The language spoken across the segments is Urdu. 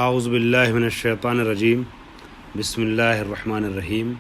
اعوذ باللہ من الشیطان الرجیم بسم اللہ الرحمن الرحیم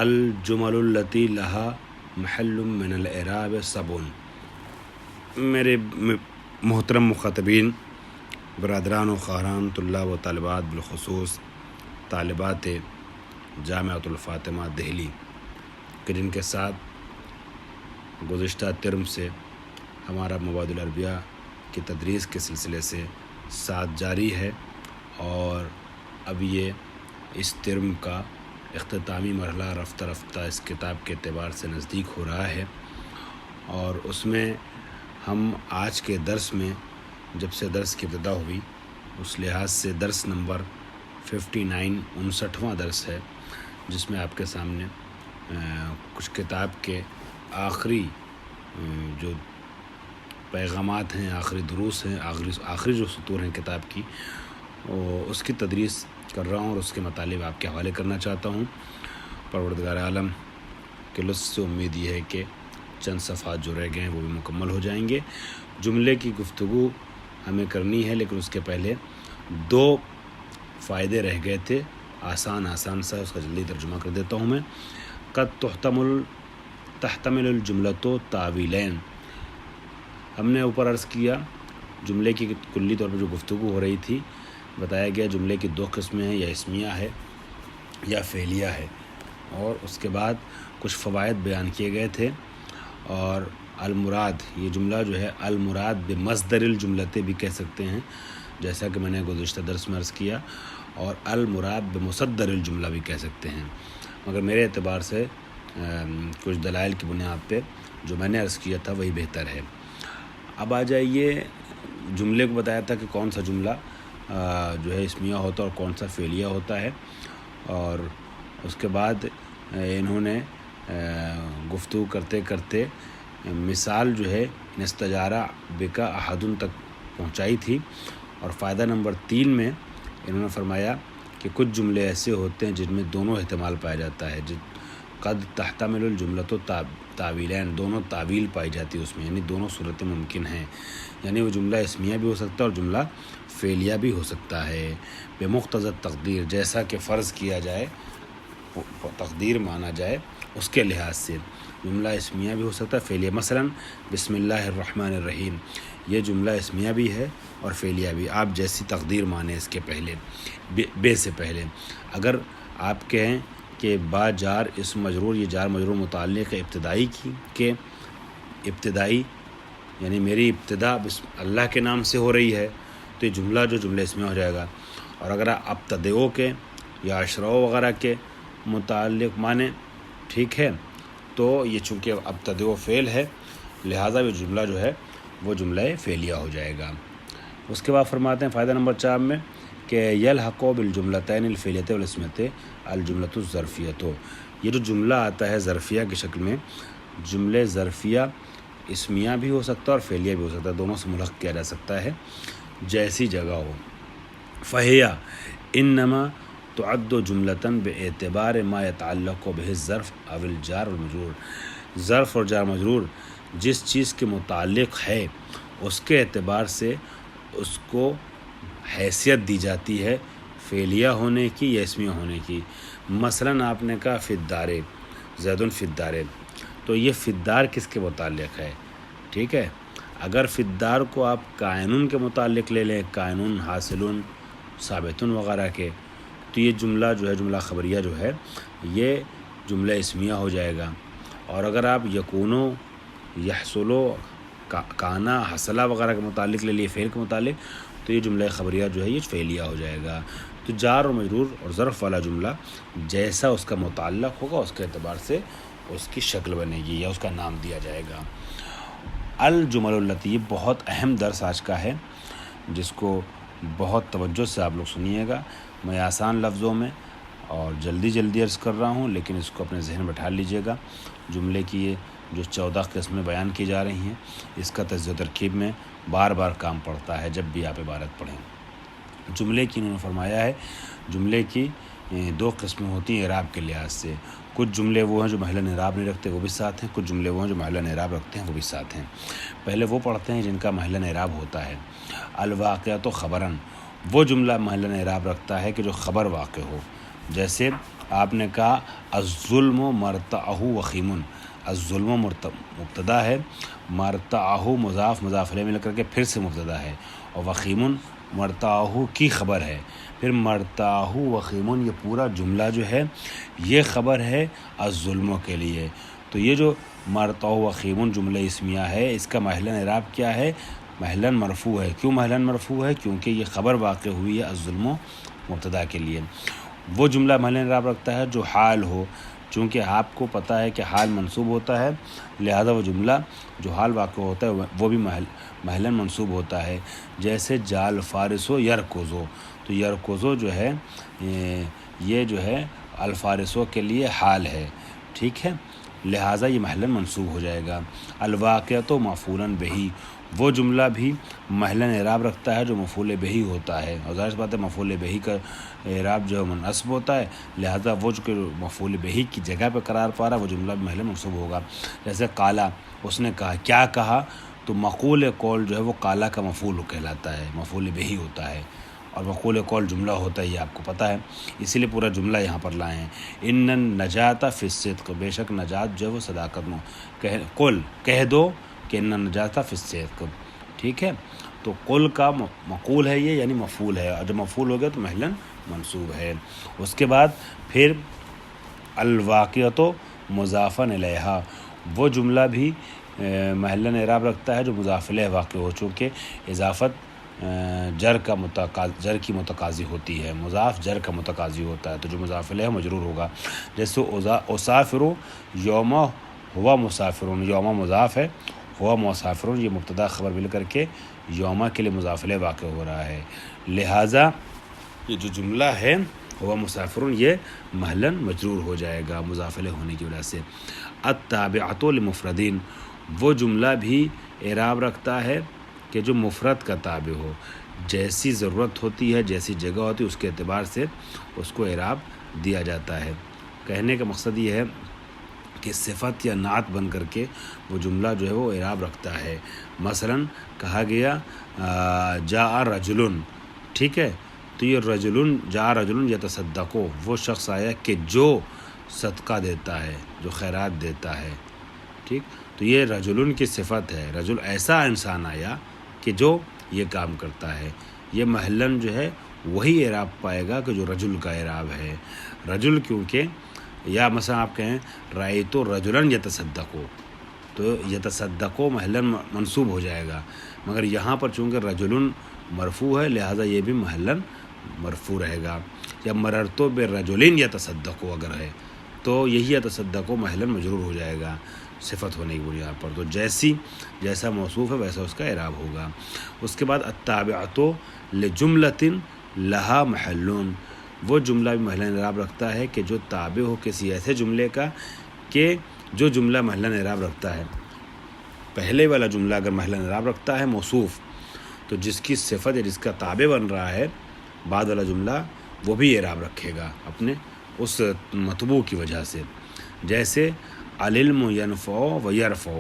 الجمل التی لہا محل من الاعراب سبع۔ میرے محترم مخاطبین، برادران و خواہران، طلاب و طالبات، بالخصوص طالبات جامعۃ الفاطمہ دہلی، کہ جن کے ساتھ گزشتہ ترم سے ہمارا مواد العربیہ کی تدریس کے سلسلے سے ساتھ جاری ہے، اور اب یہ اس ترم کا اختتامی مرحلہ رفتہ رفتہ اس کتاب کے اعتبار سے نزدیک ہو رہا ہے۔ اور اس میں ہم آج کے درس میں، جب سے درس کی ابتدا ہوئی اس لحاظ سے درس نمبر 59 59واں درس ہے، جس میں آپ کے سامنے کچھ کتاب کے آخری جو پیغامات ہیں، آخری دروس ہیں، آخری جو سطور ہیں کتاب کی، اس کی تدریس کر رہا ہوں اور اس کے مطالب آپ کے حوالے کرنا چاہتا ہوں۔ پروردگار عالم کے لطف سے امید یہ ہے کہ چند صفحات جو رہ گئے ہیں وہ بھی مکمل ہو جائیں گے۔ جملے کی گفتگو ہمیں کرنی ہے، لیکن اس کے پہلے دو فائدے رہ گئے تھے، آسان سا، اس کا جلدی ترجمہ کر دیتا ہوں میں۔ قد تحتمل الجملۃ تاویلین، ہم نے اوپر عرض کیا جملے کی کلی طور پر جو گفتگو ہو رہی تھی، بتایا گیا جملے کی دو قسمیں ہیں، یا اسمیہ ہے یا فعلیہ ہے، اور اس کے بعد کچھ فوائد بیان کیے گئے تھے۔ اور المراد، یہ جملہ جو ہے المراد بمصدر الجملۃ بھی کہہ سکتے ہیں، جیسا کہ میں نے گزشتہ درس میں عرض کیا، اور المراد بمصدر الجملہ بھی کہہ سکتے ہیں، مگر میرے اعتبار سے کچھ دلائل کی بنیاد پہ جو میں نے عرض کیا تھا وہی بہتر ہے۔ اب آ جائیے، جملے کو بتایا تھا کہ کون سا جملہ جو ہے اسمیہ ہوتا ہے اور کون سا فعلیہ ہوتا ہے، اور اس کے بعد انہوں نے گفتگو کرتے کرتے مثال جو ہے نستجارہ بکا احدن تک پہنچائی تھی، اور فائدہ نمبر 3 میں انہوں نے فرمایا کہ کچھ جملے ایسے ہوتے ہیں جن میں دونوں احتمال پایا جاتا ہے، قد تحتمل الجملۃ تاویلین، دونوں تعویل پائی جاتی ہے اس میں، یعنی دونوں صورتیں ممکن ہیں، یعنی وہ جملہ اسمیہ بھی ہو سکتا ہے اور جملہ فعلیہ بھی ہو سکتا ہے، بمقتضی تقدیر، جیسا کہ فرض کیا جائے، تقدیر مانا جائے، اس کے لحاظ سے جملہ اسمیہ بھی ہو سکتا ہے، فعلیہ۔ مثلا بسم اللہ الرحمن الرحیم، یہ جملہ اسمیہ بھی ہے اور فعلیہ بھی، آپ جیسی تقدیر مانیں اس کے پہلے، بے سے پہلے۔ اگر آپ کہیں کہ با جار اسم مجرور، یہ جار مجرور متعلق ہے ابتدائی کی، کہ ابتدائی یعنی میری ابتدا اللہ کے نام سے ہو رہی ہے، تو یہ جملہ اسمیہ ہو جائے گا۔ اور اگر آپ ابتدعوں کے یا اشراء وغیرہ کے متعلق مانیں، ٹھیک ہے، تو یہ چونکہ ابتدع فعل ہے، لہٰذا یہ جملہ جو ہے وہ جملہ فعلیہ ہو جائے گا۔ اس کے بعد فرماتے ہیں فائدہ نمبر 4 میں کہ یلحق بالجملتین الفعلیۃ والاسمیۃ الجملۃ الظرفیۃ، یہ جو جملہ آتا ہے ظرفیہ کی شکل میں، جملے ظرفیہ اسمیہ بھی ہو سکتا ہے اور فعلیہ بھی ہو سکتا ہے، دونوں سے ملحق کیا جا سکتا ہے جیسی جگہ ہو۔ فہیہ انما تعد جملۃ باعتبار ما یتعلق بہ الظرف او الجار والمجرور، ظرف اور جار مجرور جس چیز کے متعلق ہے اس کے اعتبار سے اس کو حیثیت دی جاتی ہے فعلیہ ہونے کی یا اسمیہ ہونے کی۔ مثلا آپ نے کہا فی الدار، زید فی الدار، تو یہ فی الدار کس کے متعلق ہے؟ ٹھیک ہے، اگر فی الدار کو آپ کائنون کے متعلق لے لیں، کائنون حاصلون ثابتون وغیرہ کے، تو یہ جملہ جو ہے، جملہ خبریہ جو ہے، یہ جملہ اسمیہ ہو جائے گا۔ اور اگر آپ یکونو، یحصلو، کانا، حصلہ وغیرہ کے متعلق لے لیے، فعل کے متعلق، تو یہ جملہ خبریہ جو ہے یہ فعلیہ ہو جائے گا۔ تو جار اور مجرور اور ظرف والا جملہ جیسا اس کا متعلق ہوگا اس کے اعتبار سے اس کی شکل بنے گی یا اس کا نام دیا جائے گا۔ الجمل التی، بہت اہم درس آج کا ہے، جس کو بہت توجہ سے آپ لوگ سنیے گا۔ میں آسان لفظوں میں اور جلدی عرض کر رہا ہوں، لیکن اس کو اپنے ذہن میں بٹھا لیجیے گا۔ جملے کی یہ جو 14 قسمیں بیان کی جا رہی ہیں، اس کا تجزیہ و ترکیب میں بار بار کام پڑتا ہے جب بھی آپ عبارت پڑھیں۔ جملے کی انہوں نے فرمایا ہے، جملے کی 2 قسمیں ہوتی ہیں اعراب کے لحاظ سے، کچھ جملے وہ ہیں جو محل اعراب نہیں رکھتے، وہ بھی ساتھ ہیں، کچھ جملے وہ ہیں جو محل اعراب رکھتے ہیں، وہ بھی ساتھ ہیں۔ پہلے وہ پڑھتے ہیں جن کا محل اعراب ہوتا ہے۔ الواقعۃ خبراً، وہ جملہ محل اعراب رکھتا ہے کہ جو خبر واقع ہو. جیسے آپ نے کہا الظلم مرتعہ وخیم. الظلم مبتدا ہے، مرتعہ مضاف مضاف الیہ مل کر کے پھر سے مبتدا ہے، اور وخیم مرتعہ کی خبر ہے. پھر مرتعہ وخیم یہ پورا جملہ جو ہے یہ خبر ہے الظلم کے لیے. تو یہ جو مرتعہ وخیم جملہ اسمیہ ہے اس کا محل اعراب کیا ہے؟ محلاً مرفوع ہے. کیوں محلاً مرفوع ہے؟ کیونکہ یہ خبر واقع ہوئی ہے الظلم مبتدا کے لیے. وہ جملہ محل اعراب رکھتا ہے جو حال ہو. چونکہ آپ کو پتہ ہے کہ حال منصوب ہوتا ہے، لہذا وہ جملہ جو حال واقع ہوتا ہے وہ بھی محلاً منصوب ہوتا ہے. جیسے جال فارسو یرکزو، تو یرکزو جو ہے یہ جو ہے الفارسو کے لیے حال ہے، ٹھیک ہے، لہٰذا یہ محلاً منصوب ہو جائے گا. الواقعۃ مفعولاً بہ، وہ جملہ بھی محلاً اعراب رکھتا ہے جو مفعول بہ ہوتا ہے، اور ظاہر سی بات ہے مفعول بہ کا اعراب جو ہے منصب ہوتا ہے، لہذا وہ جو مفعول بہ کی جگہ پہ قرار پا رہا ہے وہ جملہ بھی محلاً منصوب ہوگا. جیسے قالا، اس نے کہا، کیا کہا، تو مقول قول جو ہے وہ قالا کا مفعول کہلاتا ہے، مفعول بہ ہوتا ہے، اور مقول قول جملہ ہوتا ہے، یہ آپ کو پتہ ہے، اسی لیے پورا جملہ یہاں پر لائے ہیں. ان النجاۃ فی الصدق، بے شک نجات جو ہے وہ صداقت میں، قل کہہ دو کہ ان النجاۃ فی الصدق، ٹھیک ہے. تو قل کا مقول ہے یہ، یعنی مفعول ہے، اور جب مفعول ہو گیا تو محلاً منصوب ہے. اس کے بعد پھر الواقعۃ مضافاً الیہا، وہ جملہ بھی محلاً اعراب رکھتا ہے جو مضاف الیہ واقع ہو، چونکہ اضافت جر کی متقاضی ہوتی ہے، مضاف جر کا متقاضی ہوتا ہے، تو جو مضاف الیہ مجرور ہوگا. جیسے اسافر یوم ہوا مسافرون، یوم مضاف ہے، ہوا مسافرون یہ مبتدا خبر مل کر کے یوم کے لیے مضاف الیہ واقع ہو رہا ہے، لہٰذا یہ جو جملہ ہے ہوا مسافرون یہ محلاً مجرور ہو جائے گا مضاف الیہ ہونے کی وجہ سے. التابعۃ لمفردین، وہ جملہ بھی اعراب رکھتا ہے کہ جو مفرد کا تابع ہو، جیسی ضرورت ہوتی ہے، جیسی جگہ ہوتی ہے، اس کے اعتبار سے اس کو اعراب دیا جاتا ہے. کہنے کا مقصد یہ ہے کہ صفت یا نعت بن کر کے وہ جملہ جو ہے وہ اعراب رکھتا ہے. مثلاً کہا گیا جاء رجل، ٹھیک ہے، تو یہ رجل، جاء رجل یتصدقو، وہ شخص آیا کہ جو صدقہ دیتا ہے، جو خیرات دیتا ہے، ٹھیک. تو یہ رجل کی صفت ہے، رجل ایسا انسان آیا کہ جو یہ کام کرتا ہے، یہ محلاً جو ہے وہی اعراب پائے گا کہ جو رجل کا اعراب ہے. رجل کیونکہ، یا مثلا آپ کہیں رأیت رجلا یتصدقو، تو یتصدقو محلاً منصوب ہو جائے گا، مگر یہاں پر چونکہ رجل مرفوع ہے لہذا یہ بھی محلاً مرفوع رہے گا. یا مررتو برجل یتصدقو اگر ہے تو یہی یتصدقو محلاً مجرور ہو جائے گا صفت ہونے کی بنیاد پر. تو جیسا موصوف ہے ویسا اس کا اعراب ہوگا. اس کے بعد التابعۃ لجملۃ لہا محلون، وہ جملہ بھی محلاً اعراب رکھتا ہے کہ جو تابع ہو کسی ایسے جملے کا کہ جو جملہ محلاً اعراب رکھتا ہے. پہلے والا جملہ اگر محلاً اعراب رکھتا ہے موصوف، تو جس کی صفت یا جس کا تابع بن رہا ہے بعد والا جملہ وہ بھی اعراب رکھے گا اپنے اس مطبوع کی وجہ سے. جیسے العلم ینفع و یرفع،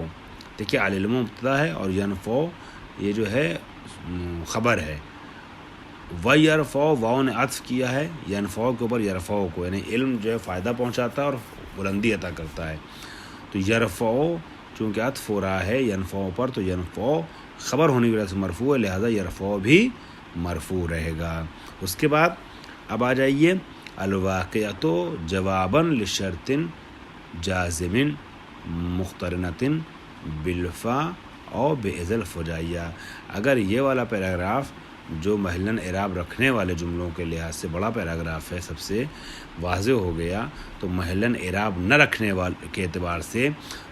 دیکھیے العلم مبتدا ہے اور ینفع یہ جو ہے خبر ہے، و یرفع واو نے عطف کیا ہے ینفع کے اوپر یرفع کو، یعنی علم جو ہے فائدہ پہنچاتا ہے اور بلندی عطا کرتا ہے. تو یرفع چونکہ عطف ہو رہا ہے ینفع پر، تو ینفع خبر ہونے کی وجہ سے مرفوع ہے، لہذا یرفع بھی مرفوع رہے گا. اس کے بعد اب آ جائیے الواقعۃ جواباً لشرط جازم مقترنۃ بالفا اور بإذا الفجائیہ. اگر یہ والا پیراگراف جو محلاً اعراب رکھنے والے جملوں کے لحاظ سے بڑا پیراگراف ہے، سب سے واضح ہو گیا، تو محلاً اعراب نہ رکھنے والے کے اعتبار سے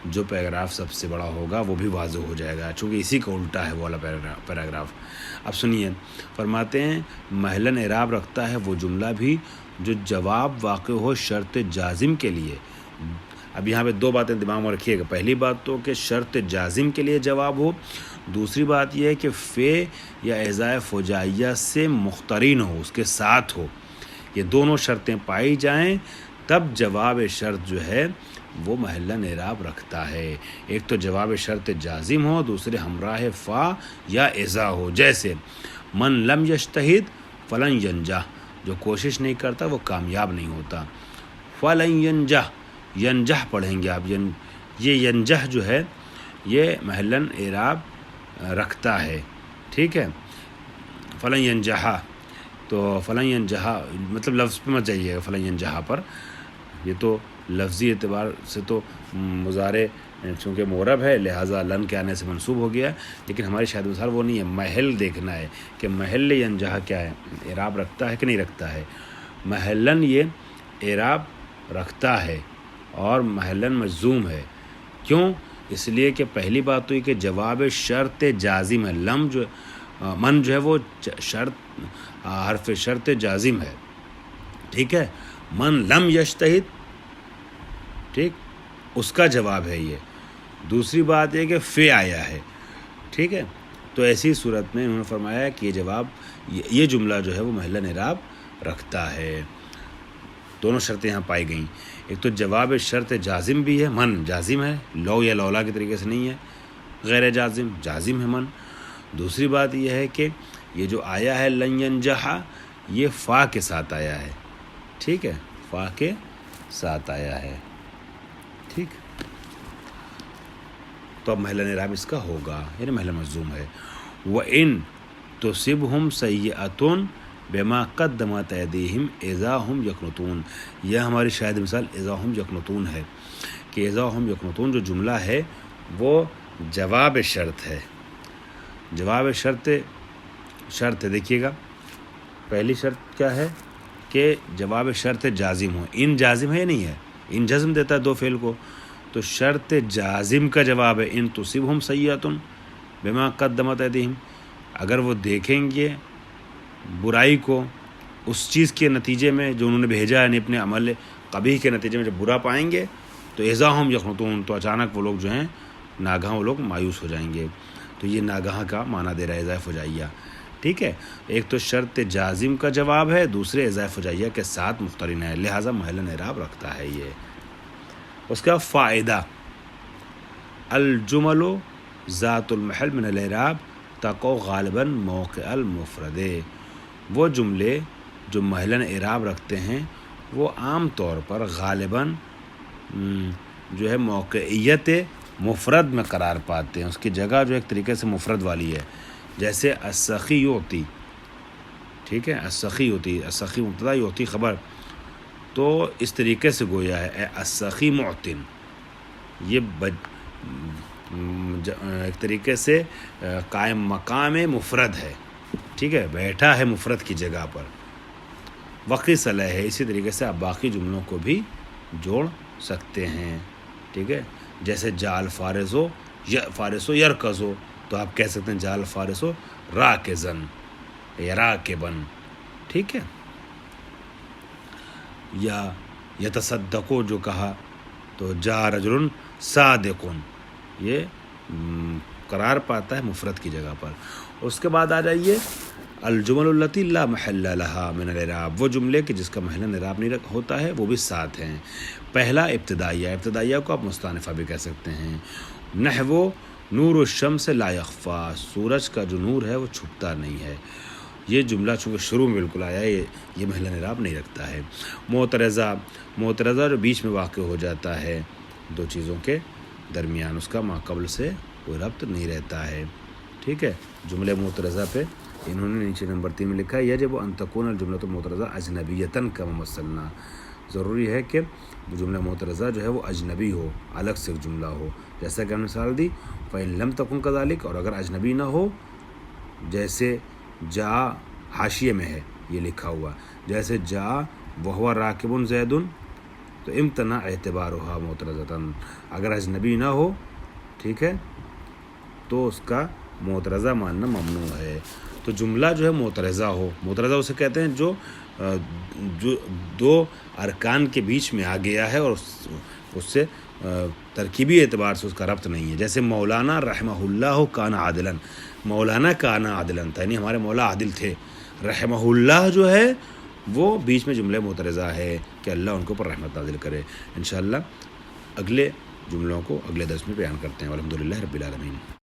جو پیراگراف سب سے بڑا ہوگا وہ بھی واضح ہو جائے گا، چونکہ اسی کا الٹا ہے وہ والا پیراگراف. اب سنیے، فرماتے ہیں محلاً اعراب رکھتا ہے وہ جملہ بھی جو جواب واقع ہو شرط جازم کے لیے. اب یہاں پہ دو باتیں دماغ میں رکھیے گا. پہلی بات تو کہ شرط جازم کے لیے جواب ہو، دوسری بات یہ ہے کہ فے یا اعزائے فجائیہ سے مقترن ہو، اس کے ساتھ ہو. یہ دونوں شرطیں پائی جائیں تب جواب شرط جو ہے وہ محلاً اعراب رکھتا ہے. ایک تو جواب شرط جازم ہو، دوسرے ہمراہ فا یا اذا ہو. جیسے من لم یجتہد فلن ینجح، جو کوشش نہیں کرتا وہ کامیاب نہیں ہوتا. فلن ینجح، ینجح پڑھیں گے آپ. یہ ینجح جو ہے یہ محلاً اعراب رکھتا ہے. ٹھیک ہے. فلن ینجح، تو فلن ینجح مطلب لفظ پہ مت جائیے گا فلن ینجح پر. یہ تو لفظی اعتبار سے تو مضارع چونکہ معرب ہے لہٰذا لن کے آنے سے منصوب ہو گیا، لیکن ہماری شاید مثال وہ نہیں ہے. محل دیکھنا ہے کہ محل ینجح کیا ہے، اعراب رکھتا ہے کہ نہیں رکھتا ہے. محلاً یہ اعراب رکھتا ہے اور محلاً مجزوم ہے. کیوں؟ اس لیے کہ پہلی بات تو یہ کہ جواب شرط جازم ہے. لم جو من جو ہے وہ شرط حرف شرط جازم ہے. ٹھیک ہے. من لم یجتہد، ٹھیک، اس کا جواب ہے یہ. دوسری بات یہ کہ فے آیا ہے. ٹھیک ہے. تو ایسی صورت میں انہوں نے فرمایا کہ یہ جواب یہ جملہ جو ہے وہ محلاً اعراب رکھتا ہے. دونوں شرطیں یہاں پائی گئیں. ایک تو جواب شرط جازم بھی ہے، من جازم ہے، لو یا لولا کے طریقے سے نہیں ہے، غیر جازم، جازم ہے من. دوسری بات یہ ہے کہ یہ جو آیا ہے لن ینجح یہ فا کے ساتھ آیا ہے. ٹھیک ہے. فا کے ساتھ آیا ہے. ٹھیک. تو اب محلاً اعراب اس کا ہوگا، یعنی محل مجزوم ہے. وَإِن تُصِبْهُمْ سَيِّئَةٌ بِمَا قَدَّمَتْ أَيْدِيهِمْ إِذَا هُمْ يَقْنُطُونَ. یہ ہماری شاید مثال إِذَا هُمْ يَقْنُطُونَ ہے کہ إِذَا هُمْ يَقْنُطُونَ جو جملہ ہے وہ جواب شرط ہے. جواب شرط ہے. دیکھیے گا پہلی شرط کیا ہے کہ جواب شرط جازم ہو. ان جازم ہے یا نہیں ہے؟ ان جزم دیتا ہے دو فعل کو، تو شرط جازم کا جواب ہے ان تصبہم سیئۃ بما قدمت ایدیہم. اگر وہ دیکھیں گے برائی کو اس چیز کے نتیجے میں جو انہوں نے بھیجا ہے، یعنی اپنے عمل قبیح کے نتیجے میں جب برا پائیں گے تو اذا ہم یقنطون، تو اچانک وہ لوگ جو ہیں ناگہاں وہ لوگ مایوس ہو جائیں گے. تو یہ ناگہاں کا معنی دے رہا ہے اضافہ فجائیہ. ٹھیک ہے. ایک تو شرط جازم کا جواب ہے، دوسرے اضافہ فجائیہ کے ساتھ مقترن ہے، لہٰذا محلاً اعراب رکھتا ہے یہ. اس کا فائدہ الجمل ذات المحل من الاعراب تقع غالباً موقع المفرد. وہ جملے جو محلاً اعراب رکھتے ہیں وہ عام طور پر غالباً جو ہے موقعیت مفرد میں قرار پاتے ہیں. اس کی جگہ جو ایک طریقے سے مفرد والی ہے، جیسے السخی یعطی. ٹھیک ہے. السخی یعطی، السخی مبتدا یعطی خبر، تو اس طریقے سے گویا ہے السخی معطن. یہ ایک طریقے سے قائم مقام مفرد ہے. ٹھیک ہے. بیٹھا ہے مفرد کی جگہ پر. وقی صلاح ہے. اسی طریقے سے آپ باقی جملوں کو بھی جوڑ سکتے ہیں. ٹھیک ہے. جیسے جال فارسو یرکزو، تو آپ کہہ سکتے ہیں جال فارسو راکزن یا راکبن. ٹھیک ہے. یا یتصدقو جو کہا تو جا رجل صادقن، یہ قرار پاتا ہے مفرد کی جگہ پر. اس کے بعد آ جائیے الجمل التی لا محل لها من الاعراب. وہ جملے کہ جس کا محل اعراب نہیں ہوتا ہے وہ بھی ساتھ ہیں. پہلا ابتدائیہ. ابتدائیہ کو آپ مستانفہ بھی کہہ سکتے ہیں. نحو نور الشمس لا یخفا، سورج کا جو نور ہے وہ چھپتا نہیں ہے. یہ جملہ چونکہ شروع میں بالکل آیا ہے یہ محل اعراب نہیں رکھتا ہے. معترضہ جو بیچ میں واقع ہو جاتا ہے دو چیزوں کے درمیان، اس کا ماقبل سے کوئی ربط نہیں رہتا ہے. ٹھیک ہے. جملے معترضہ پہ انہوں نے نیچے نمبر 3 میں لکھا ہے یجب ان تکون الجملۃ المعترضہ اجنبیۃ کما مثلنا. ضروری ہے کہ جملہ معترضہ جو ہے وہ اجنبی ہو، الگ سے جملہ ہو. جیسا کہ ہم نے مثال دی فَإِن لَمْ تَكُنْ كَذَلِكَ، اور اگر اجنبی نہ ہو، جیسے جا حاشیے میں ہے یہ لکھا ہوا، جیسے جا وَهُوَ راکب زید، تو امتنع اعتبارها معترضۃ. اگر اجنبی نہ ہو، ٹھیک ہے، تو اس کا معترضہ ماننا ممنوع ہے. تو جملہ جو ہے معترضہ ہو، معترضہ اسے کہتے ہیں جو دو ارکان کے بیچ میں آ گیا ہے اور اس سے ترکیبی اعتبار سے اس کا ربط نہیں ہے. جیسے مولانا رحمہ اللہ کان عادلاً، مولانا کان عادلاً تھا، یعنی ہمارے مولا عادل تھے. رحمہ اللہ جو ہے وہ بیچ میں جملے معترضہ ہے کہ اللہ ان کے اوپر رحمت نازل کرے. انشاءاللہ اگلے جملوں کو اگلے درس میں بیان کرتے ہیں. الحمدللہ رب العالمین.